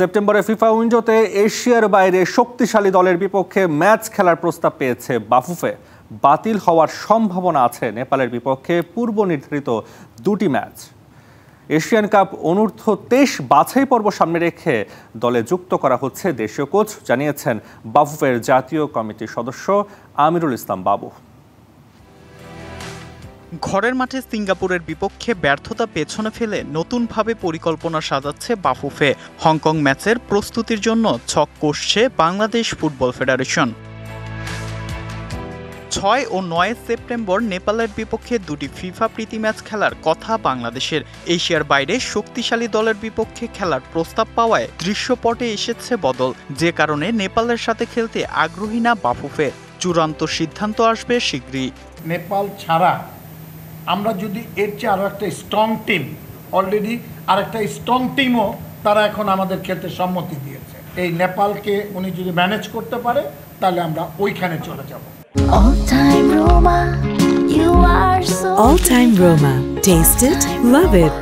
সেপ্টেম্বরে ফিফা উইন্ডোতে এশিয়ার বাইরে শক্তিশালী দলের বিপক্ষে ম্যাচ খেলার প্রস্তাব পেয়েছে বাফুফে। বাতিল হওয়ার সম্ভাবনা আছে নেপালের বিপক্ষে পূর্ব নির্ধারিত দুটি ম্যাচ। এশিয়ান কাপ অনূর্ধ্ব 23 বাছাই পর্ব সামনে রেখে দলে যুক্ত করা হচ্ছে দেশীয় কোচ, জানিয়েছেন বাফুফের জাতীয় কমিটির সদস্য আমিরুল ইসলাম বাবু। ঘরের মাঠে সিঙ্গাপুরের বিপক্ষে ব্যর্থতা পেছনে ফেলে নতুনভাবে পরিকল্পনা সাজাচ্ছে বাফুফে। হংকং ম্যাচের প্রস্তুতির জন্য ছক কষছে বাংলাদেশ ফুটবল ফেডারেশন। 6 ও 9 সেপ্টেম্বর নেপালের বিপক্ষে দুটি ফিফা প্রীতি ম্যাচ খেলার কথা বাংলাদেশের। এশিয়ার বাইরে শক্তিশালী দলের বিপক্ষে খেলার প্রস্তাব পাওয়ায় দৃশ্যপটে এসেছে বদল, যে কারণে নেপালের সাথে খেলতে আগ্রহী না বাফুফে। চূড়ান্ত সিদ্ধান্ত আসবে শীঘ্রই। নেপাল ছাড়া আমরা যদি এর চেয়ে আরও একটা স্ট্রং টিম, অলরেডি আরেকটা স্ট্রং টিমও তারা এখন আমাদের খেলতে সম্মতি দিয়েছে। এই নেপালকে উনি যদি ম্যানেজ করতে পারে তাহলে আমরা ওইখানে চলে যাব। All time Roma. Taste it, love it.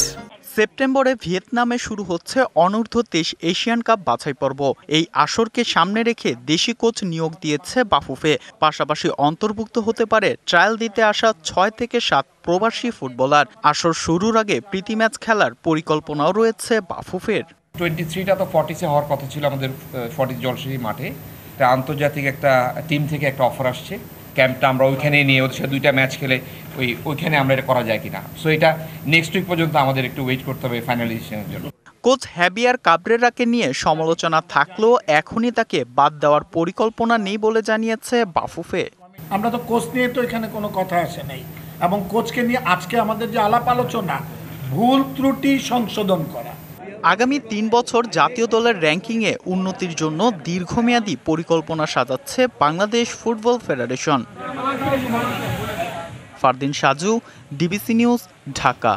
সেপ্টেম্বরে ভিয়েতনামে শুরু হচ্ছে অনূর্ধ্ব 23 এশিয়ান কাপ বাছাই পর্ব। এই আসরকে সামনে রেখে দেশি কোচ নিয়োগ দিয়েছে বাফুফে। পাশাপাশি অন্তর্ভুক্ত হতে পারে ট্রায়াল দিতে আসা 6 থেকে 7 প্রবাসী ফুটবলার। আসর শুরুর আগে প্রীতি ম্যাচ খেলার পরিকল্পনাও রয়েছে বাফুফের। 23টা তো 40-এ হওয়ার কথা ছিল আমাদের 40 জলশরী মাঠে। আন্তর্জাতিক একটা টিম থেকে একটা অফার আসছে, ক্যাম্পটা আমরা ওইখানেই নিয়ে ওদের সাথে 2টা ম্যাচ খেলে ওইখানে আমরা এটা করা যায় কিনা। সো এটা নেক্সট উইক পর্যন্ত আমাদের একটু ওয়েট করতে হবে ফাইনাল ডিসিশনের জন্য। কোচ হ্যাবিয়ার কাবরেরাকে নিয়ে সমালোচনা থাকলেও এখনই তাকে বাদ দেওয়ার পরিকল্পনা নেই বলে জানিয়েছে বাফুফে। আমরা তো কোচ নিয়ে তো এখানে কোনো কথা আসে নাই, এবং কোচকে নিয়ে আজকে আমাদের যে আলাপ আলোচনা, ভুল ত্রুটি সংশোধন করা। আগামী 3 বছর জাতীয় দলের র্যাঙ্কিংয়ে উন্নতির জন্য দীর্ঘমেয়াদী পরিকল্পনা সাজাচ্ছে Bangladesh football federation. Fardin Saju, DBC news, Dhaka.